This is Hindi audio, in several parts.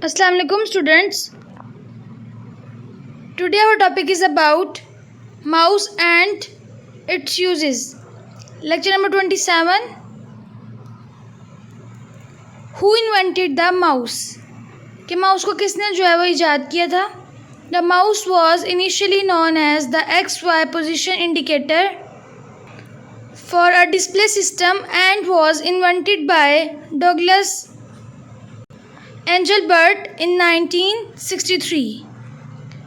Assalamu alaikum students. Today our topic is about mouse and its uses. Lecture number 27. Who invented the mouse? कि माउस को किसने जो है वो इजाद किया था? The mouse was initially known as the XY position indicator for a display system and was invented by Douglas Engelbart in 1963.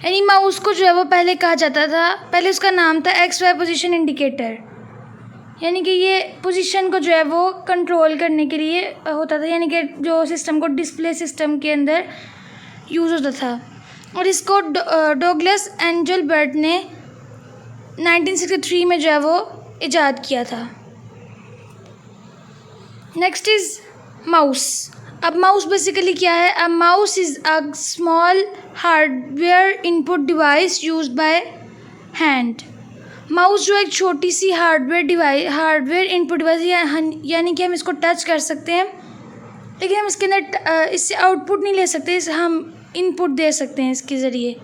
यानी माउस को जो है वो पहले कहा जाता था, पहले उसका नाम था XY पोजीशन इंडिकेटर, यानी कि ये पोजीशन को जो है वो कंट्रोल करने के लिए होता था, यानी कि जो सिस्टम को डिस्प्ले सिस्टम के अंदर यूज़ होता था। और इसको डॉगलस एंजलबर्ट ने 1963 में जो है वो इजाद किया था। Next is mouse. अब माउस बेसिकली क्या है? A mouse is a small hardware input device used by hand. Mouse जो एक छोटी सी हार्डवेयर इनपुट डिवाइस, यानी कि हम इसको टच कर सकते हैं, लेकिन हम इसके अंदर इससे आउटपुट नहीं ले सकते, इसे हम इनपुट दे सकते हैं इसके ज़रिए।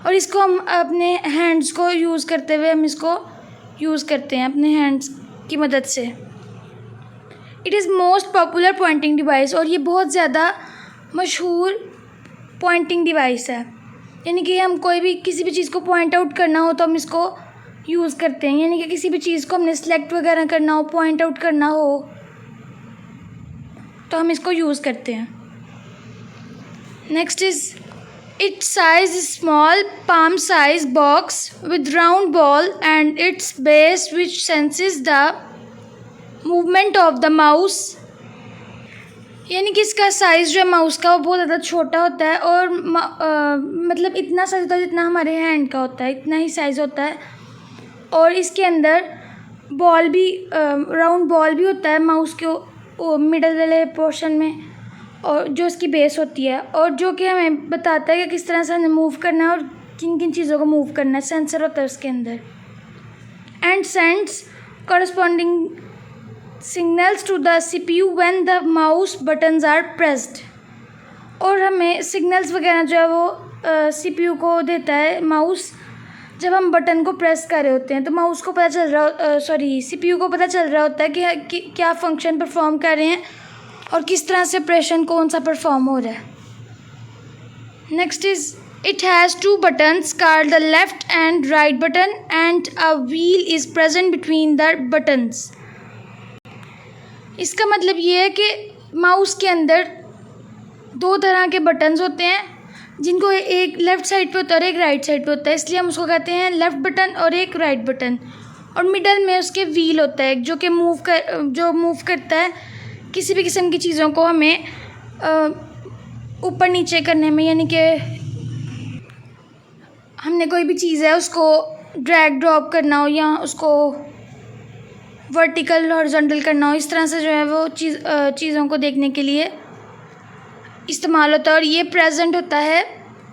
और इसको हम अपने हैंड्स को यूज़ करते हुए हम इसको यूज़ करते हैं अपने हैंड्स की मदद से। It is most popular pointing device, और ये बहुत ज़्यादा मशहूर पॉइंटिंग डिवाइस है, यानी कि हम कोई भी किसी भी चीज़ को पॉइंट आउट करना हो तो हम इसको यूज़ करते हैं, यानी कि किसी भी चीज़ को हमने सेलेक्ट वगैरह करना हो, पॉइंट आउट करना हो तो हम इसको यूज़ करते हैं। Next is it's size is small palm size box with round ball and its base which senses the movement of the mouse। यानी कि इसका साइज़ जो है माउस का वो बहुत ज़्यादा छोटा होता है, और मतलब इतना साइज़ होता है जितना हमारे हैंड का होता है, इतना ही साइज़ होता है। और इसके अंदर बॉल भी, राउंड बॉल भी होता है माउस के मिडल वाले पोर्शन में, और जो इसकी बेस होती है, और जो कि हमें बताता है कि किस तरह से हमें मूव करना है और किन किन चीज़ों को मूव करना है। सेंसर होता है उसके अंदर। And sends corresponding signals to the CPU when the mouse buttons are pressed। और हमें सिग्नल्स वगैरह जो है वो CPU को देता है माउस, जब हम बटन को प्रेस कर रहे होते हैं तो माउस को पता चल रहा CPU को पता चल रहा होता है कि क्या फंक्शन परफॉर्म कर रहे हैं और किस तरह से ऑपरेशन कौन सा परफॉर्म हो रहा है। Next is it has 2 buttons called the left and right button and a wheel is present between the buttons। इसका मतलब ये है कि माउस के अंदर 2 तरह के बटन्स होते हैं, जिनको एक लेफ़्ट साइड पे होता है और एक राइट साइड पे होता है, इसलिए हम उसको कहते हैं लेफ़्ट बटन और एक राइट बटन। और मिडल में उसके व्हील होता है जो कि मूव करता है किसी भी किस्म की चीज़ों को हमें ऊपर नीचे करने में, यानी कि हमने कोई भी चीज़ है उसको ड्रैग ड्रॉप करना हो या उसको वर्टिकल हॉरिजॉन्टल करना हो, इस तरह से जो है वो चीज़ों को देखने के लिए इस्तेमाल होता है। और ये प्रेजेंट होता है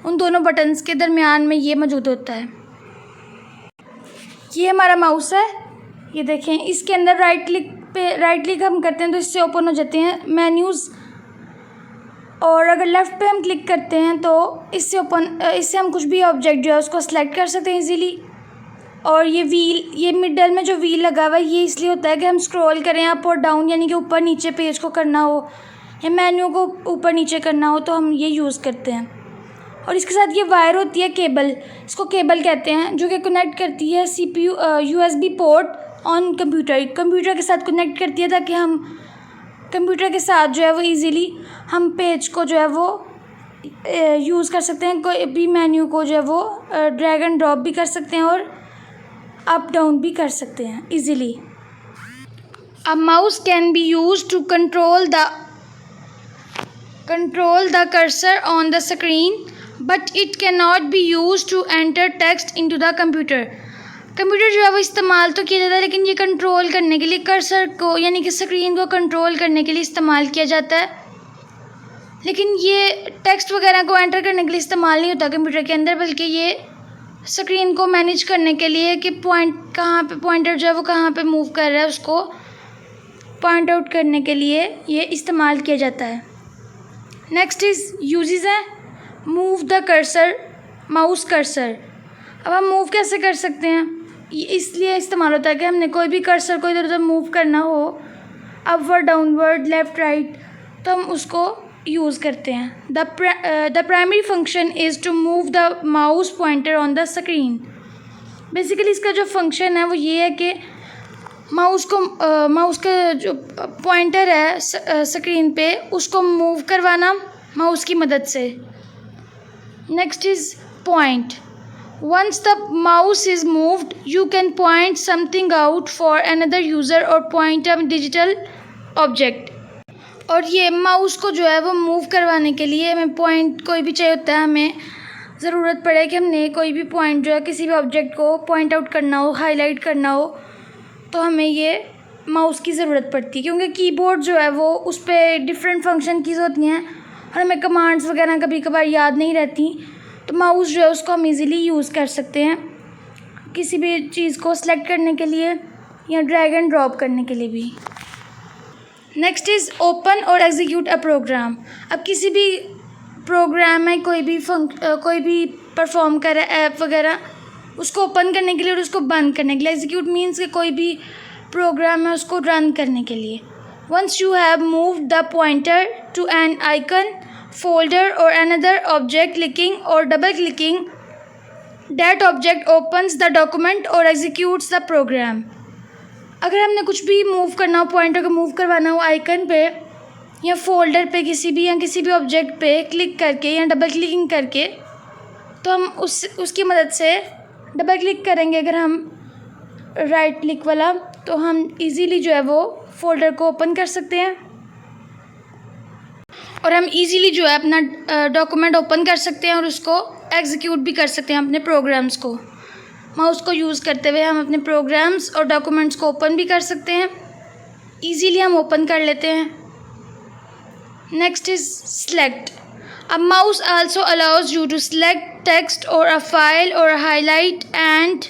उन दोनों बटन्स के दरमियान में, ये मौजूद होता है। ये हमारा माउस है, ये देखें, इसके अंदर राइट क्लिक हम करते हैं तो इससे ओपन हो जाते हैं मेन्यूज़, और अगर लेफ़्ट पे हम क्लिक करते हैं तो इससे हम कुछ भी ऑब्जेक्ट जो है उसको सेलेक्ट कर सकते हैं इजीली। और ये मिडल में जो व्हील लगा हुआ है ये इसलिए होता है कि हम स्क्रॉल करें अप और डाउन, यानी कि ऊपर नीचे पेज को करना हो या मेन्यू को ऊपर नीचे करना हो तो हम ये यूज़ करते हैं। और इसके साथ ये वायर होती है केबल, इसको केबल कहते हैं, जो कि कनेक्ट करती है CPU USB port on computer के साथ कनेक्ट करती है, ताकि हम कंप्यूटर के साथ जो है वो ईज़िली हम पेज को जो है वो यूज़ कर सकते हैं, कोई भी मेन्यू को जो है वो ड्रैग एंड ड्रॉप भी कर सकते हैं और अप डाउन भी कर सकते हैं easily. A mouse can be used to control the cursor on the screen but it can not be used to enter text into the computer. Computer जो है वो इस्तेमाल तो किया जाता है, लेकिन ये कंट्रोल करने के लिए कर्सर को, यानी कि स्क्रीन को कंट्रोल करने के लिए इस्तेमाल किया जाता है, लेकिन ये टेक्स्ट वगैरह को एंटर करने के लिए इस्तेमाल नहीं होता कंप्यूटर के अंदर, बल्कि ये स्क्रीन को मैनेज करने के लिए कि पॉइंटर जो है वो कहाँ पे मूव कर रहा है उसको पॉइंट आउट करने के लिए ये इस्तेमाल किया जाता है। नेक्स्ट इज़ यूजेस हैं, move the cursor, mouse cursor. अब हम मूव कैसे कर सकते हैं, ये इसलिए इस्तेमाल होता है कि हमने कोई भी कर्सर को इधर उधर मूव करना हो, अपवर्ड डाउनवर्ड लेफ़्ट राइट, तो हम उसको यूज़ करते हैं। The primary function is to move the mouse pointer on the screen. Basically इसका जो फंक्शन है वो ये है कि माउस का जो पॉइंटर है स्क्रीन पे उसको मूव करवाना माउस की मदद से। Next is point. Once the mouse is moved you can point something out for another user or point a digital object. और ये माउस को जो है वो मूव करवाने के लिए हमें पॉइंट कोई भी चाहिए होता है, हमें ज़रूरत पड़े कि हमने कोई भी पॉइंट जो है किसी भी ऑब्जेक्ट को पॉइंट आउट करना हो, हाईलाइट करना हो, तो हमें ये माउस की ज़रूरत पड़ती है। क्योंकि कीबोर्ड जो है वो उस पर डिफरेंट फंक्शन कीज़ होती हैं और हमें कमांड्स वगैरह कभी कभार याद नहीं रहती, तो माउस जो है उसको हम इजीली यूज़ कर सकते हैं किसी भी चीज़ को सिलेक्ट करने के लिए या ड्रैग एंड ड्रॉप करने के लिए भी। नेक्स्ट इज़ ओपन और एग्जीक्यूट अ प्रोग्राम। अब किसी भी प्रोग्राम में कोई भी परफॉर्म कर रहा है ऐप वगैरह, उसको ओपन करने के लिए और उसको बंद करने के लिए। एग्जीक्यूट मीन्स कि कोई भी प्रोग्राम है उसको रन करने के लिए। Once you have moved the pointer to an icon, folder or another object, clicking or double clicking that object opens the document or executes the program. अगर हमने कुछ भी मूव करना हो, पॉइंटर को मूव करवाना हो आइकन पे या फोल्डर पे किसी भी ऑब्जेक्ट पे क्लिक करके या डबल क्लिकिंग करके, तो हम उसकी मदद से डबल क्लिक करेंगे अगर हम राइट क्लिक वाला, तो हम इजीली जो है वो फोल्डर को ओपन कर सकते हैं और हम इजीली जो है अपना डॉक्यूमेंट ओपन कर सकते हैं और उसको एग्जीक्यूट भी कर सकते हैं अपने प्रोग्राम्स को। माउस को यूज़ करते हुए हम अपने प्रोग्राम्स और डॉक्यूमेंट्स को ओपन भी कर सकते हैं, इजीली हम ओपन कर लेते हैं। Next is select. A mouse also allows you to select text or a file or highlight and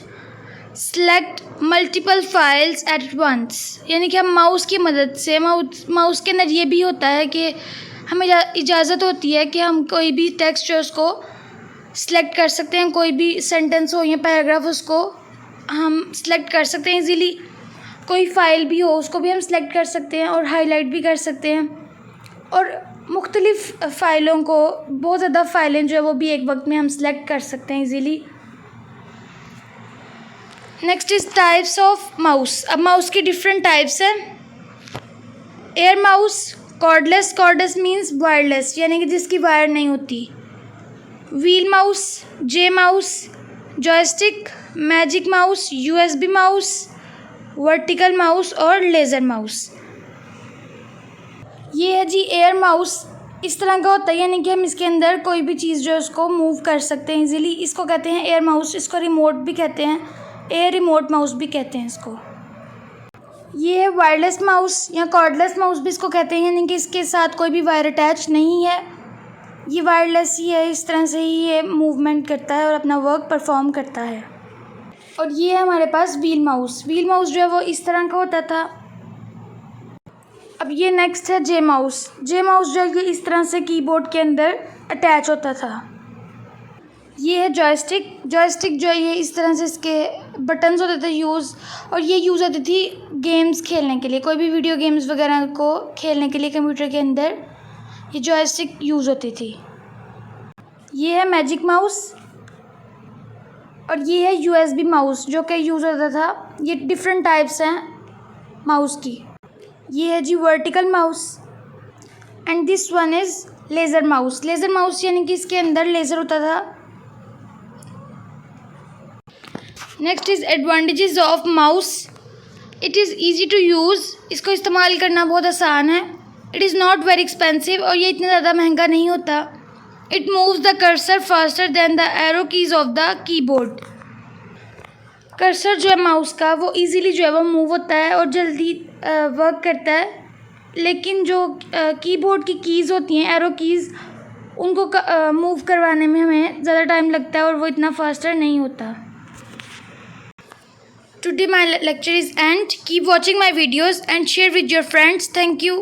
select multiple files at once। यानी कि हम माउस की मदद से माउस के अंदर ये भी होता है कि हमें इजाज़त होती है कि हम कोई भी टेक्स्ट जो उसको सेलेक्ट कर सकते हैं, कोई भी सेंटेंस हो या पैराग्राफ उसको हम सेलेक्ट कर सकते हैं इजीली। कोई फ़ाइल भी हो उसको भी हम सेलेक्ट कर सकते हैं और हाईलाइट भी कर सकते हैं। और मुख्तलिफ़ फ़ाइलों को, बहुत ज़्यादा फ़ाइलें जो है वो भी एक वक्त में हम सेलेक्ट कर सकते हैं easily. Next is types of mouse. अब माउस की डिफरेंट टाइप्स हैं। Air mouse, cordless means wireless यानी कि जिसकी वायर नहीं होती। Wheel mouse, J mouse, joystick, magic mouse, USB mouse, vertical mouse और लेज़र माउस। ये है जी एयर माउस। इस तरह का होता है यानी कि हम इसके अंदर कोई भी चीज़ जो है उसको मूव कर सकते हैं इजीली। इसको कहते हैं एयर माउस। इसको रिमोट भी कहते हैं, एयर रिमोट माउस भी कहते हैं इसको। ये है वायरलेस माउस या कॉर्डलेस माउस भी इसको कहते हैं, यानी कि इसके साथ कोई भी वायर अटैच नहीं है, ये वायरलेस ही है। इस तरह से ही ये मूवमेंट करता है और अपना वर्क परफॉर्म करता है। और ये है हमारे पास व्हील माउस। व्हील माउस जो है वो इस तरह का होता था। अब ये नेक्स्ट है जे माउस। जे माउस जो है इस तरह से कीबोर्ड के अंदर अटैच होता था। ये है जॉयस्टिक। जॉयस्टिक जो है ये इस तरह से इसके बटन्स होते थे यूज़, और ये यूज़ होती थी गेम्स खेलने के लिए, कोई भी वीडियो गेम्स वगैरह को खेलने के लिए कंप्यूटर के अंदर ये जॉयस्टिक यूज़ होती थी। ये है मैजिक माउस और ये है यूएसबी माउस जो कि यूज़ होता था। ये डिफरेंट टाइप्स हैं माउस की। ये है जी vertical mouse and this one is laser mouse. Laser mouse यानी कि इसके अंदर लेज़र होता था। Next is advantages of mouse. It is easy to use. इसको इस्तेमाल करना बहुत आसान है। It is not very expensive और ये इतना ज़्यादा महंगा नहीं होता। It moves the cursor faster than the arrow keys of the keyboard. Cursor जो है माउस का वो इजीली जो है वो मूव होता है और जल्दी वर्क करता है, लेकिन जो कीबोर्ड की कीज़ होती हैं, एरो कीज़, उनको मूव करवाने में हमें ज़्यादा टाइम लगता है और वो इतना फास्टर नहीं होता। Today my lecture is end. Keep watching my videos and share with your friends. Thank you.